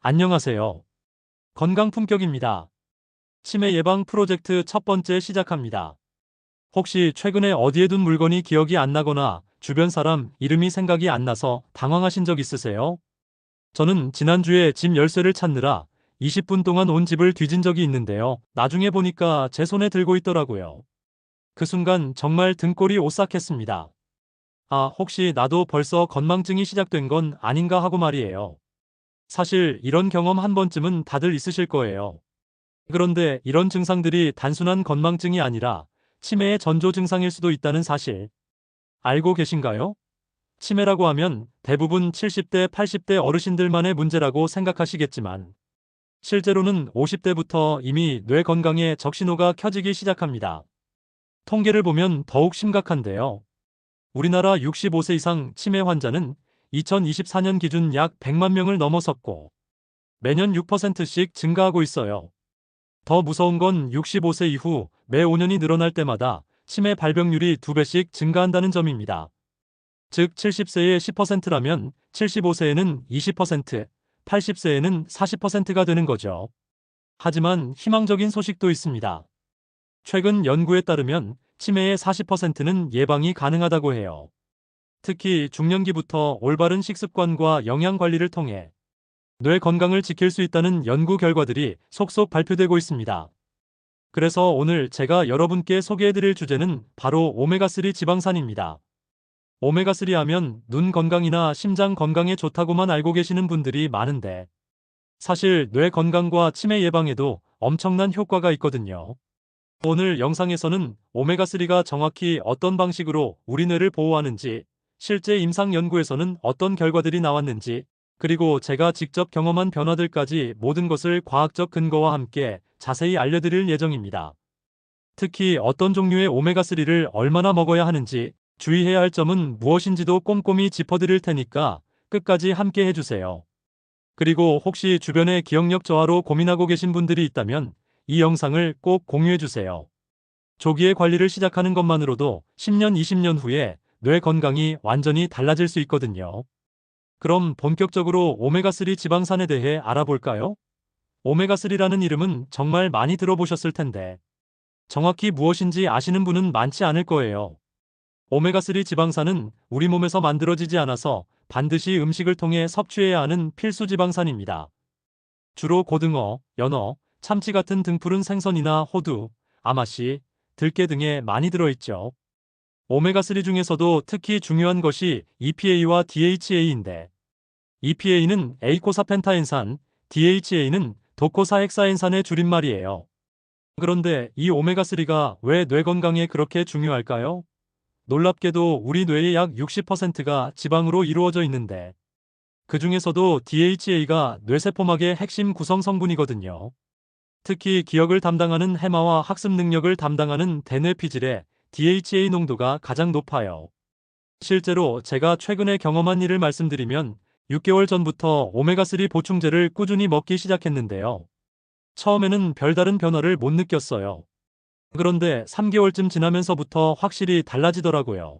안녕하세요. 건강품격입니다. 치매 예방 프로젝트 첫 번째 시작합니다. 혹시 최근에 어디에 둔 물건이 기억이 안 나거나 주변 사람 이름이 생각이 안 나서 당황하신 적 있으세요? 저는 지난주에 집 열쇠를 찾느라 20분 동안 온 집을 뒤진 적이 있는데요. 나중에 보니까 제 손에 들고 있더라고요. 그 순간 정말 등골이 오싹했습니다. 아, 혹시 나도 벌써 건망증이 시작된 건 아닌가 하고 말이에요. 사실 이런 경험 한 번쯤은 다들 있으실 거예요. 그런데 이런 증상들이 단순한 건망증이 아니라 치매의 전조 증상일 수도 있다는 사실 알고 계신가요? 치매라고 하면 대부분 70대, 80대 어르신들만의 문제라고 생각하시겠지만 실제로는 50대부터 이미 뇌 건강에 적신호가 켜지기 시작합니다. 통계를 보면 더욱 심각한데요. 우리나라 65세 이상 치매 환자는 2024년 기준 약 100만 명을 넘어섰고 매년 6%씩 증가하고 있어요. 더 무서운 건 65세 이후 매 5년이 늘어날 때마다 치매 발병률이 2배씩 증가한다는 점입니다. 즉 70세의 10%라면 75세에는 20%, 80세에는 40%가 되는 거죠. 하지만 희망적인 소식도 있습니다. 최근 연구에 따르면 치매의 40%는 예방이 가능하다고 해요. 특히 중년기부터 올바른 식습관과 영양 관리를 통해 뇌 건강을 지킬 수 있다는 연구 결과들이 속속 발표되고 있습니다. 그래서 오늘 제가 여러분께 소개해드릴 주제는 바로 오메가3 지방산입니다. 오메가3 하면 눈 건강이나 심장 건강에 좋다고만 알고 계시는 분들이 많은데 사실 뇌 건강과 치매 예방에도 엄청난 효과가 있거든요. 오늘 영상에서는 오메가3가 정확히 어떤 방식으로 우리 뇌를 보호하는지, 실제 임상 연구에서는 어떤 결과들이 나왔는지, 그리고 제가 직접 경험한 변화들까지 모든 것을 과학적 근거와 함께 자세히 알려드릴 예정입니다. 특히 어떤 종류의 오메가3를 얼마나 먹어야 하는지, 주의해야 할 점은 무엇인지도 꼼꼼히 짚어드릴 테니까 끝까지 함께 해주세요. 그리고 혹시 주변에 기억력 저하로 고민하고 계신 분들이 있다면 이 영상을 꼭 공유해주세요. 조기에 관리를 시작하는 것만으로도 10년, 20년 후에 뇌 건강이 완전히 달라질 수 있거든요. 그럼 본격적으로 오메가3 지방산에 대해 알아볼까요? 오메가3라는 이름은 정말 많이 들어보셨을 텐데 정확히 무엇인지 아시는 분은 많지 않을 거예요. 오메가3 지방산은 우리 몸에서 만들어지지 않아서 반드시 음식을 통해 섭취해야 하는 필수 지방산입니다. 주로 고등어, 연어, 참치 같은 등푸른 생선이나 호두, 아마씨, 들깨 등에 많이 들어있죠. 오메가3 중에서도 특히 중요한 것이 EPA와 DHA인데 EPA는 에이코사펜타엔산, DHA는 도코사헥사엔산의 줄임말이에요. 그런데 이 오메가3가 왜 뇌 건강에 그렇게 중요할까요? 놀랍게도 우리 뇌의 약 60%가 지방으로 이루어져 있는데 그 중에서도 DHA가 뇌세포막의 핵심 구성 성분이거든요. 특히 기억을 담당하는 해마와 학습 능력을 담당하는 대뇌피질의 DHA 농도가 가장 높아요. 실제로 제가 최근에 경험한 일을 말씀드리면 6개월 전부터 오메가3 보충제를 꾸준히 먹기 시작했는데요. 처음에는 별다른 변화를 못 느꼈어요. 그런데 3개월쯤 지나면서부터 확실히 달라지더라고요.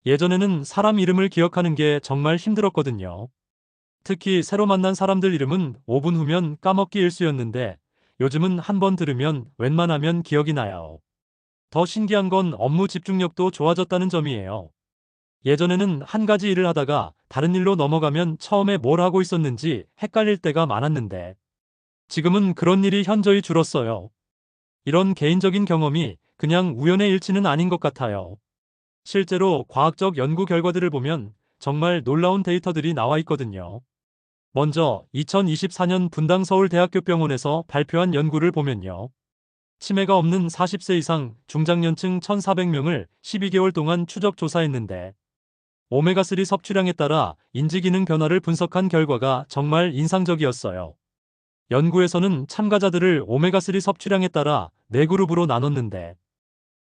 예전에는 사람 이름을 기억하는 게 정말 힘들었거든요. 특히 새로 만난 사람들 이름은 5분 후면 까먹기 일쑤였는데 요즘은 한 번 들으면 웬만하면 기억이 나요. 더 신기한 건 업무 집중력도 좋아졌다는 점이에요. 예전에는 한 가지 일을 하다가 다른 일로 넘어가면 처음에 뭘 하고 있었는지 헷갈릴 때가 많았는데 지금은 그런 일이 현저히 줄었어요. 이런 개인적인 경험이 그냥 우연의 일치는 아닌 것 같아요. 실제로 과학적 연구 결과들을 보면 정말 놀라운 데이터들이 나와 있거든요. 먼저 2024년 분당 서울대학교병원에서 발표한 연구를 보면요. 치매가 없는 40세 이상 중장년층 1,400명을 12개월 동안 추적 조사했는데 오메가3 섭취량에 따라 인지기능 변화를 분석한 결과가 정말 인상적이었어요. 연구에서는 참가자들을 오메가3 섭취량에 따라 4그룹으로 나눴는데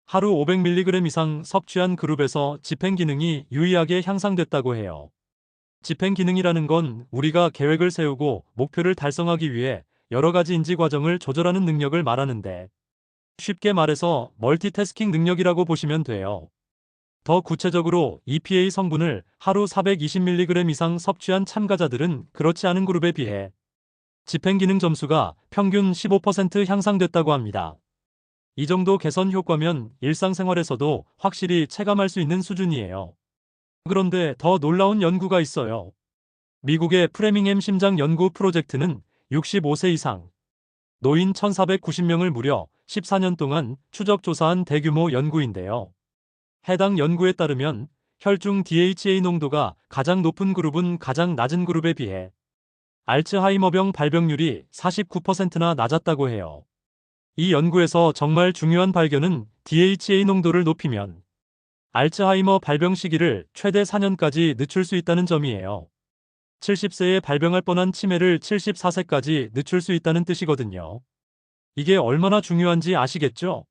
하루 500mg 이상 섭취한 그룹에서 집행기능이 유의하게 향상됐다고 해요. 집행기능이라는 건 우리가 계획을 세우고 목표를 달성하기 위해 여러 가지 인지 과정을 조절하는 능력을 말하는데 쉽게 말해서 멀티태스킹 능력이라고 보시면 돼요. 더 구체적으로 EPA 성분을 하루 420mg 이상 섭취한 참가자들은 그렇지 않은 그룹에 비해 집행기능 점수가 평균 15% 향상됐다고 합니다. 이 정도 개선 효과면 일상생활에서도 확실히 체감할 수 있는 수준이에요. 그런데 더 놀라운 연구가 있어요. 미국의 프레밍햄 심장 연구 프로젝트는 65세 이상 노인 1,490명을 무려 14년 동안 추적 조사한 대규모 연구인데요. 해당 연구에 따르면 혈중 DHA 농도가 가장 높은 그룹은 가장 낮은 그룹에 비해 알츠하이머병 발병률이 49%나 낮았다고 해요. 이 연구에서 정말 중요한 발견은 DHA 농도를 높이면 알츠하이머 발병 시기를 최대 4년까지 늦출 수 있다는 점이에요. 70세에 발병할 뻔한 치매를 74세까지 늦출 수 있다는 뜻이거든요. 이게 얼마나 중요한지 아시겠죠?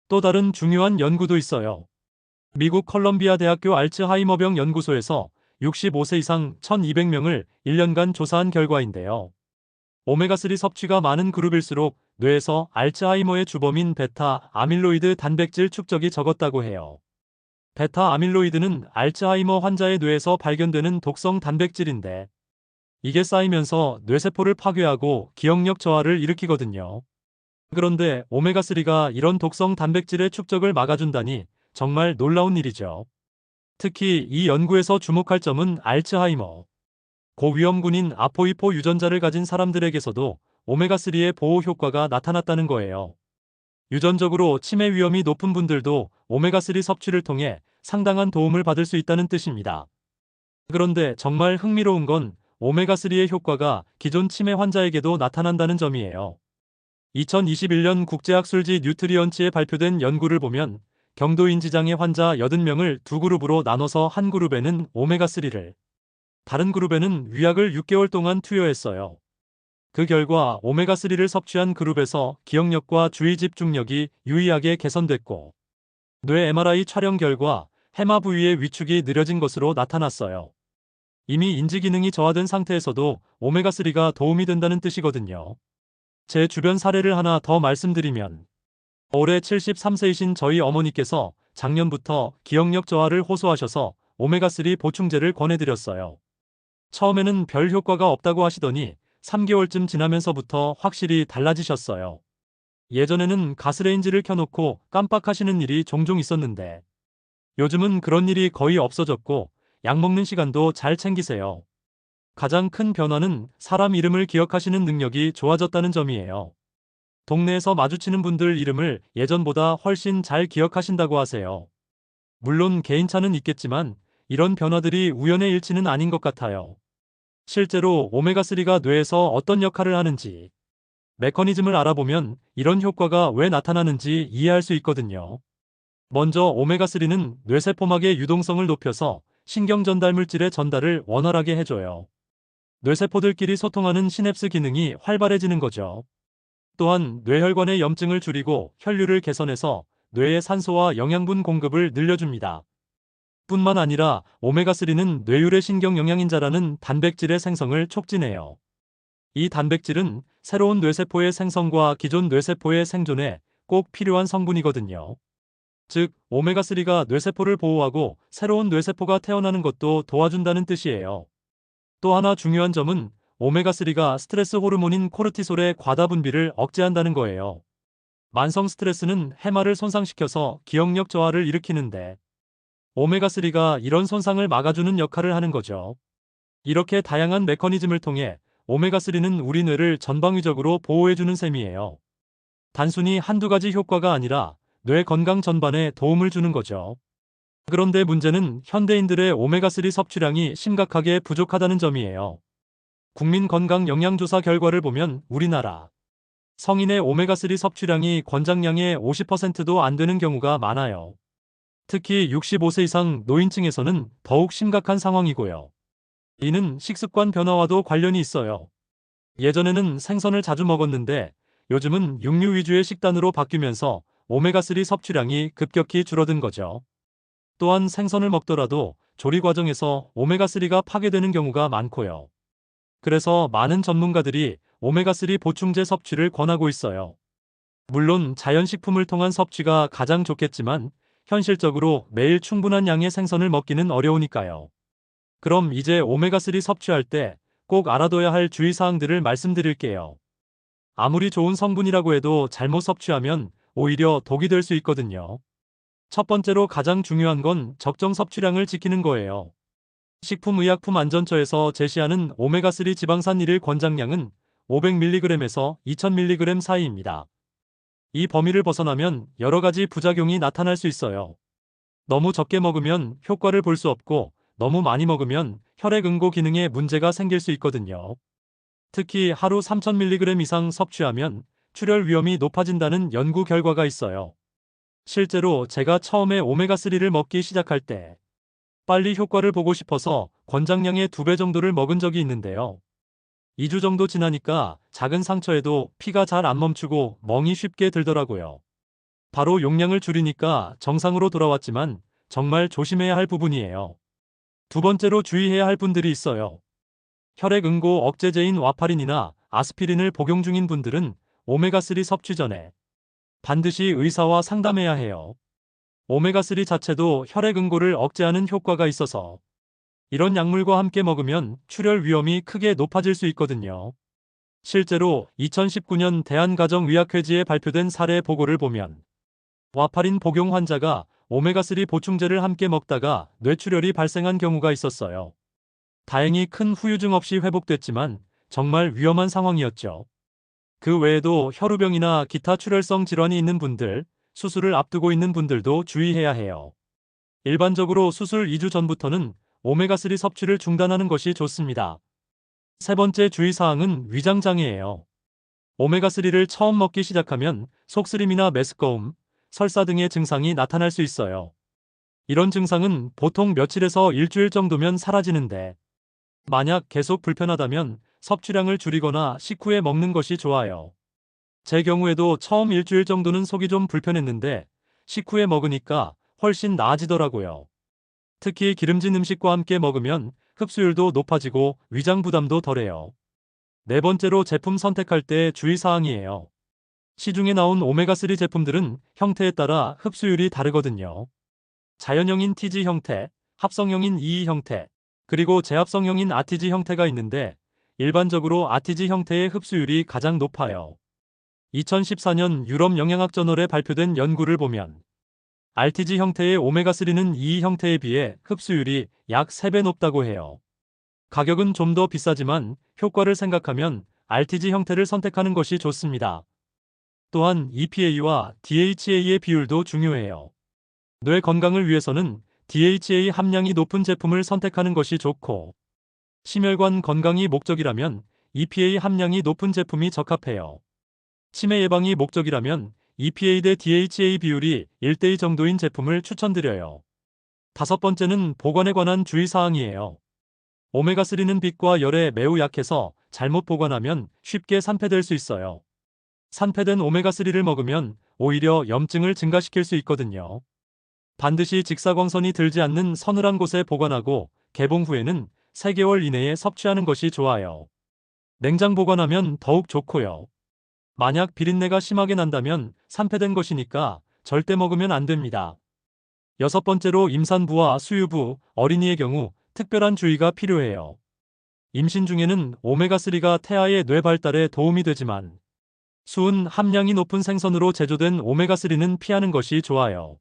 또 다른 중요한 연구도 있어요. 미국 컬럼비아 대학교 알츠하이머병 연구소에서 65세 이상 1,200명을 1년간 조사한 결과인데요. 오메가3 섭취가 많은 그룹일수록 뇌에서 알츠하이머의 주범인 베타 아밀로이드 단백질 축적이 적었다고 해요. 베타 아밀로이드는 알츠하이머 환자의 뇌에서 발견되는 독성 단백질인데 이게 쌓이면서 뇌세포를 파괴하고 기억력 저하를 일으키거든요. 그런데 오메가3가 이런 독성 단백질의 축적을 막아준다니 정말 놀라운 일이죠. 특히 이 연구에서 주목할 점은 알츠하이머, 고위험군인 아포이포 유전자를 가진 사람들에게서도 오메가3의 보호 효과가 나타났다는 거예요. 유전적으로 치매 위험이 높은 분들도 오메가3 섭취를 통해 상당한 도움을 받을 수 있다는 뜻입니다. 그런데 정말 흥미로운 건 오메가3의 효과가 기존 치매 환자에게도 나타난다는 점이에요. 2021년 국제학술지 뉴트리언츠에 발표된 연구를 보면 경도인지장애 환자 80명을 두 그룹으로 나눠서 한 그룹에는 오메가3를, 다른 그룹에는 위약을 6개월 동안 투여했어요. 그 결과 오메가3를 섭취한 그룹에서 기억력과 주의 집중력이 유의하게 개선됐고, 뇌 MRI 촬영 결과 해마 부위의 위축이 느려진 것으로 나타났어요. 이미 인지 기능이 저하된 상태에서도 오메가3가 도움이 된다는 뜻이거든요. 제 주변 사례를 하나 더 말씀드리면, 올해 73세이신 저희 어머니께서 작년부터 기억력 저하를 호소하셔서 오메가3 보충제를 권해드렸어요. 처음에는 별 효과가 없다고 하시더니 3개월쯤 지나면서부터 확실히 달라지셨어요. 예전에는 가스레인지를 켜놓고 깜빡하시는 일이 종종 있었는데 요즘은 그런 일이 거의 없어졌고 약 먹는 시간도 잘 챙기세요. 가장 큰 변화는 사람 이름을 기억하시는 능력이 좋아졌다는 점이에요. 동네에서 마주치는 분들 이름을 예전보다 훨씬 잘 기억하신다고 하세요. 물론 개인차는 있겠지만 이런 변화들이 우연의 일치는 아닌 것 같아요. 실제로 오메가3가 뇌에서 어떤 역할을 하는지, 메커니즘을 알아보면 이런 효과가 왜 나타나는지 이해할 수 있거든요. 먼저 오메가3는 뇌세포막의 유동성을 높여서 신경 전달 물질의 전달을 원활하게 해줘요. 뇌세포들끼리 소통하는 시냅스 기능이 활발해지는 거죠. 또한 뇌혈관의 염증을 줄이고 혈류를 개선해서 뇌의 산소와 영양분 공급을 늘려줍니다. 뿐만 아니라 오메가3는 뇌율의 신경 영양인자라는 단백질의 생성을 촉진해요. 이 단백질은 새로운 뇌세포의 생성과 기존 뇌세포의 생존에 꼭 필요한 성분이거든요. 즉, 오메가3가 뇌세포를 보호하고 새로운 뇌세포가 태어나는 것도 도와준다는 뜻이에요. 또 하나 중요한 점은 오메가3가 스트레스 호르몬인 코르티솔의 과다 분비를 억제한다는 거예요. 만성 스트레스는 해마를 손상시켜서 기억력 저하를 일으키는데 오메가3가 이런 손상을 막아주는 역할을 하는 거죠. 이렇게 다양한 메커니즘을 통해 오메가3는 우리 뇌를 전방위적으로 보호해주는 셈이에요. 단순히 한두 가지 효과가 아니라 뇌 건강 전반에 도움을 주는 거죠. 그런데 문제는 현대인들의 오메가3 섭취량이 심각하게 부족하다는 점이에요. 국민건강영양조사 결과를 보면 우리나라 성인의 오메가3 섭취량이 권장량의 50%도 안 되는 경우가 많아요. 특히 65세 이상 노인층에서는 더욱 심각한 상황이고요. 이는 식습관 변화와도 관련이 있어요. 예전에는 생선을 자주 먹었는데 요즘은 육류 위주의 식단으로 바뀌면서 오메가3 섭취량이 급격히 줄어든 거죠. 또한 생선을 먹더라도 조리 과정에서 오메가3가 파괴되는 경우가 많고요. 그래서 많은 전문가들이 오메가3 보충제 섭취를 권하고 있어요. 물론 자연식품을 통한 섭취가 가장 좋겠지만 현실적으로 매일 충분한 양의 생선을 먹기는 어려우니까요. 그럼 이제 오메가3 섭취할 때 꼭 알아둬야 할 주의사항들을 말씀드릴게요. 아무리 좋은 성분이라고 해도 잘못 섭취하면 오히려 독이 될 수 있거든요. 첫 번째로 가장 중요한 건 적정 섭취량을 지키는 거예요. 식품의약품안전처에서 제시하는 오메가3 지방산 일일 권장량은 500mg에서 2000mg 사이입니다. 이 범위를 벗어나면 여러 가지 부작용이 나타날 수 있어요. 너무 적게 먹으면 효과를 볼 수 없고 너무 많이 먹으면 혈액응고 기능에 문제가 생길 수 있거든요. 특히 하루 3000mg 이상 섭취하면 출혈 위험이 높아진다는 연구 결과가 있어요. 실제로 제가 처음에 오메가3를 먹기 시작할 때 빨리 효과를 보고 싶어서 권장량의 2배 정도를 먹은 적이 있는데요. 2주 정도 지나니까 작은 상처에도 피가 잘 안 멈추고 멍이 쉽게 들더라고요. 바로 용량을 줄이니까 정상으로 돌아왔지만 정말 조심해야 할 부분이에요. 두 번째로 주의해야 할 분들이 있어요. 혈액응고 억제제인 와파린이나 아스피린을 복용 중인 분들은 오메가3 섭취 전에 반드시 의사와 상담해야 해요. 오메가3 자체도 혈액응고를 억제하는 효과가 있어서 이런 약물과 함께 먹으면 출혈 위험이 크게 높아질 수 있거든요. 실제로 2019년 대한가정의학회지에 발표된 사례 보고를 보면 와파린 복용 환자가 오메가3 보충제를 함께 먹다가 뇌출혈이 발생한 경우가 있었어요. 다행히 큰 후유증 없이 회복됐지만 정말 위험한 상황이었죠. 그 외에도 혈우병이나 기타 출혈성 질환이 있는 분들, 수술을 앞두고 있는 분들도 주의해야 해요. 일반적으로 수술 2주 전부터는 오메가3 섭취를 중단하는 것이 좋습니다. 세 번째 주의사항은 위장장애예요. 오메가3를 처음 먹기 시작하면 속쓰림이나 메스꺼움, 설사 등의 증상이 나타날 수 있어요. 이런 증상은 보통 며칠에서 일주일 정도면 사라지는데 만약 계속 불편하다면 섭취량을 줄이거나 식후에 먹는 것이 좋아요. 제 경우에도 처음 일주일 정도는 속이 좀 불편했는데 식후에 먹으니까 훨씬 나아지더라고요. 특히 기름진 음식과 함께 먹으면 흡수율도 높아지고 위장 부담도 덜해요. 네 번째로 제품 선택할 때 주의사항이에요. 시중에 나온 오메가3 제품들은 형태에 따라 흡수율이 다르거든요. 자연형인 TG 형태, 합성형인 EE 형태, 그리고 재합성형인 RTG 형태가 있는데 일반적으로 RTG 형태의 흡수율이 가장 높아요. 2014년 유럽 영양학 저널에 발표된 연구를 보면 RTG 형태의 오메가3는 EE 형태에 비해 흡수율이 약 3배 높다고 해요. 가격은 좀 더 비싸지만 효과를 생각하면 RTG 형태를 선택하는 것이 좋습니다. 또한 EPA와 DHA의 비율도 중요해요. 뇌 건강을 위해서는 DHA 함량이 높은 제품을 선택하는 것이 좋고 심혈관 건강이 목적이라면 EPA 함량이 높은 제품이 적합해요. 치매 예방이 목적이라면 EPA 대 DHA 비율이 1대2 정도인 제품을 추천드려요. 다섯 번째는 보관에 관한 주의사항이에요. 오메가3는 빛과 열에 매우 약해서 잘못 보관하면 쉽게 산패될 수 있어요. 산패된 오메가3를 먹으면 오히려 염증을 증가시킬 수 있거든요. 반드시 직사광선이 들지 않는 서늘한 곳에 보관하고 개봉 후에는 3개월 이내에 섭취하는 것이 좋아요. 냉장 보관하면 더욱 좋고요. 만약 비린내가 심하게 난다면 산패된 것이니까 절대 먹으면 안 됩니다. 여섯 번째로 임산부와 수유부, 어린이의 경우 특별한 주의가 필요해요. 임신 중에는 오메가3가 태아의 뇌 발달에 도움이 되지만 수은 함량이 높은 생선으로 제조된 오메가3는 피하는 것이 좋아요.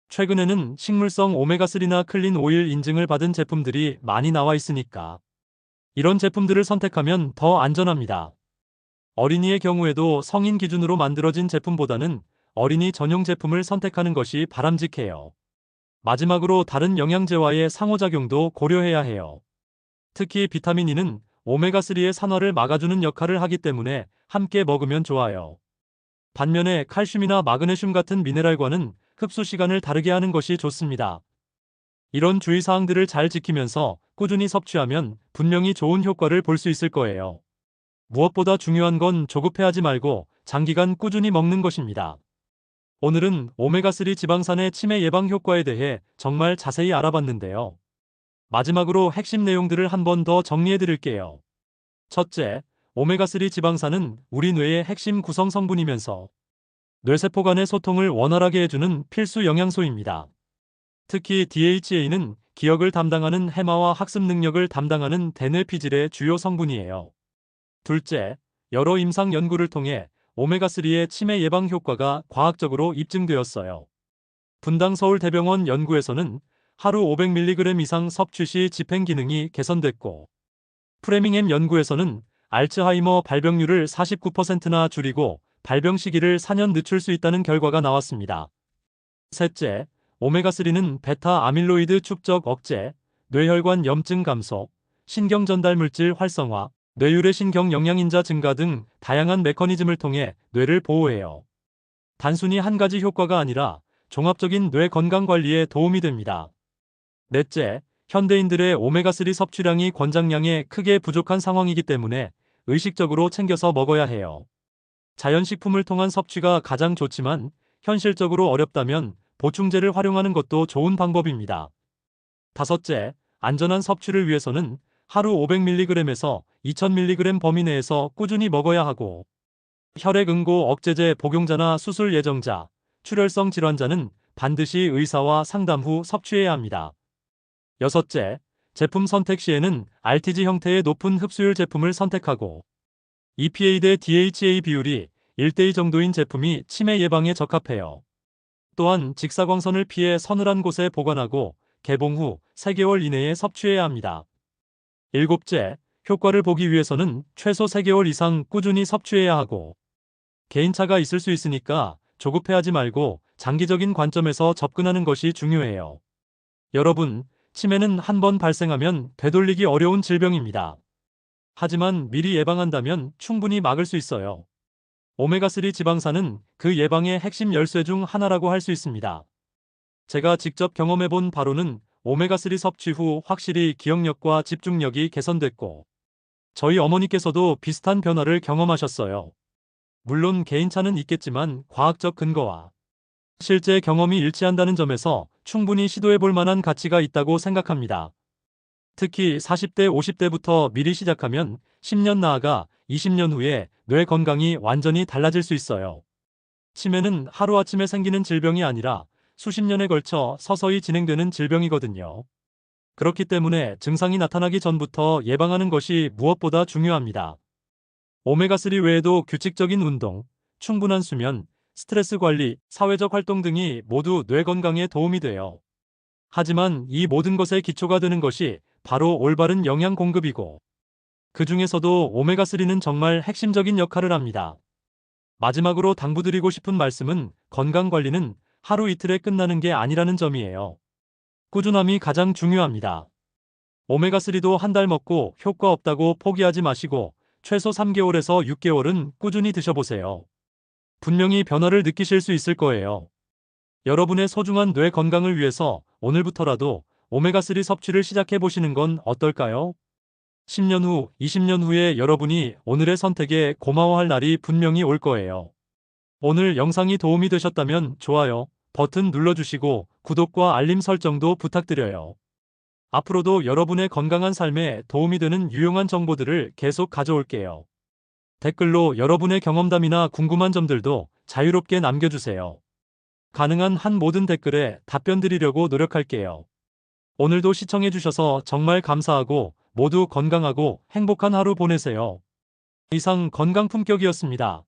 최근에는 식물성 오메가3나 클린 오일 인증을 받은 제품들이 많이 나와 있으니까 이런 제품들을 선택하면 더 안전합니다. 어린이의 경우에도 성인 기준으로 만들어진 제품보다는 어린이 전용 제품을 선택하는 것이 바람직해요. 마지막으로 다른 영양제와의 상호작용도 고려해야 해요. 특히 비타민 E는 오메가3의 산화를 막아주는 역할을 하기 때문에 함께 먹으면 좋아요. 반면에 칼슘이나 마그네슘 같은 미네랄과는 흡수 시간을 다르게 하는 것이 좋습니다. 이런 주의사항들을 잘 지키면서 꾸준히 섭취하면 분명히 좋은 효과를 볼 수 있을 거예요. 무엇보다 중요한 건 조급해하지 말고 장기간 꾸준히 먹는 것입니다. 오늘은 오메가3 지방산의 치매 예방 효과에 대해 정말 자세히 알아봤는데요. 마지막으로 핵심 내용들을 한 번 더 정리해 드릴게요. 첫째, 오메가3 지방산은 우리 뇌의 핵심 구성 성분이면서 뇌세포 간의 소통을 원활하게 해주는 필수 영양소입니다. 특히 DHA는 기억을 담당하는 해마와 학습 능력을 담당하는 대뇌피질의 주요 성분이에요. 둘째, 여러 임상 연구를 통해 오메가3의 치매 예방 효과가 과학적으로 입증되었어요. 분당 서울대병원 연구에서는 하루 500mg 이상 섭취 시 집행 기능이 개선됐고, 프레밍햄 연구에서는 알츠하이머 발병률을 49%나 줄이고 발병 시기를 4년 늦출 수 있다는 결과가 나왔습니다. 셋째, 오메가3는 베타 아밀로이드 축적 억제, 뇌혈관 염증 감소, 신경 전달 물질 활성화, 뇌율의 신경 영양인자 증가 등 다양한 메커니즘을 통해 뇌를 보호해요. 단순히 한 가지 효과가 아니라 종합적인 뇌 건강 관리에 도움이 됩니다. 넷째, 현대인들의 오메가3 섭취량이 권장량에 크게 부족한 상황이기 때문에 의식적으로 챙겨서 먹어야 해요. 자연식품을 통한 섭취가 가장 좋지만 현실적으로 어렵다면 보충제를 활용하는 것도 좋은 방법입니다. 다섯째, 안전한 섭취를 위해서는 하루 500mg에서 2000mg 범위 내에서 꾸준히 먹어야 하고, 혈액응고 억제제 복용자나 수술 예정자, 출혈성 질환자는 반드시 의사와 상담 후 섭취해야 합니다. 여섯째, 제품 선택 시에는 RTG 형태의 높은 흡수율 제품을 선택하고, EPA 대 DHA 비율이 1:2 정도인 제품이 치매 예방에 적합해요. 또한 직사광선을 피해 서늘한 곳에 보관하고 개봉 후 3개월 이내에 섭취해야 합니다. 일곱째, 효과를 보기 위해서는 최소 3개월 이상 꾸준히 섭취해야 하고, 개인차가 있을 수 있으니까 조급해하지 말고 장기적인 관점에서 접근하는 것이 중요해요. 여러분, 치매는 한 번 발생하면 되돌리기 어려운 질병입니다. 하지만 미리 예방한다면 충분히 막을 수 있어요. 오메가3 지방산은 그 예방의 핵심 열쇠 중 하나라고 할 수 있습니다. 제가 직접 경험해본 바로는 오메가3 섭취 후 확실히 기억력과 집중력이 개선됐고, 저희 어머니께서도 비슷한 변화를 경험하셨어요. 물론 개인차는 있겠지만 과학적 근거와 실제 경험이 일치한다는 점에서 충분히 시도해볼 만한 가치가 있다고 생각합니다. 특히 40대, 50대부터 미리 시작하면 10년 나아가 20년 후에 뇌 건강이 완전히 달라질 수 있어요. 치매는 하루아침에 생기는 질병이 아니라 수십 년에 걸쳐 서서히 진행되는 질병이거든요. 그렇기 때문에 증상이 나타나기 전부터 예방하는 것이 무엇보다 중요합니다. 오메가3 외에도 규칙적인 운동, 충분한 수면, 스트레스 관리, 사회적 활동 등이 모두 뇌 건강에 도움이 돼요. 하지만 이 모든 것의 기초가 되는 것이 바로 올바른 영양 공급이고, 그 중에서도 오메가3는 정말 핵심적인 역할을 합니다. 마지막으로 당부드리고 싶은 말씀은 건강 관리는 하루 이틀에 끝나는 게 아니라는 점이에요. 꾸준함이 가장 중요합니다. 오메가3도 한 달 먹고 효과 없다고 포기하지 마시고 최소 3개월에서 6개월은 꾸준히 드셔보세요. 분명히 변화를 느끼실 수 있을 거예요. 여러분의 소중한 뇌 건강을 위해서 오늘부터라도 오메가3 섭취를 시작해 보시는 건 어떨까요? 10년 후, 20년 후에 여러분이 오늘의 선택에 고마워할 날이 분명히 올 거예요. 오늘 영상이 도움이 되셨다면 좋아요 버튼 눌러주시고 구독과 알림 설정도 부탁드려요. 앞으로도 여러분의 건강한 삶에 도움이 되는 유용한 정보들을 계속 가져올게요. 댓글로 여러분의 경험담이나 궁금한 점들도 자유롭게 남겨주세요. 가능한 한 모든 댓글에 답변 드리려고 노력할게요. 오늘도 시청해주셔서 정말 감사하고 모두 건강하고 행복한 하루 보내세요. 이상 건강품격이었습니다.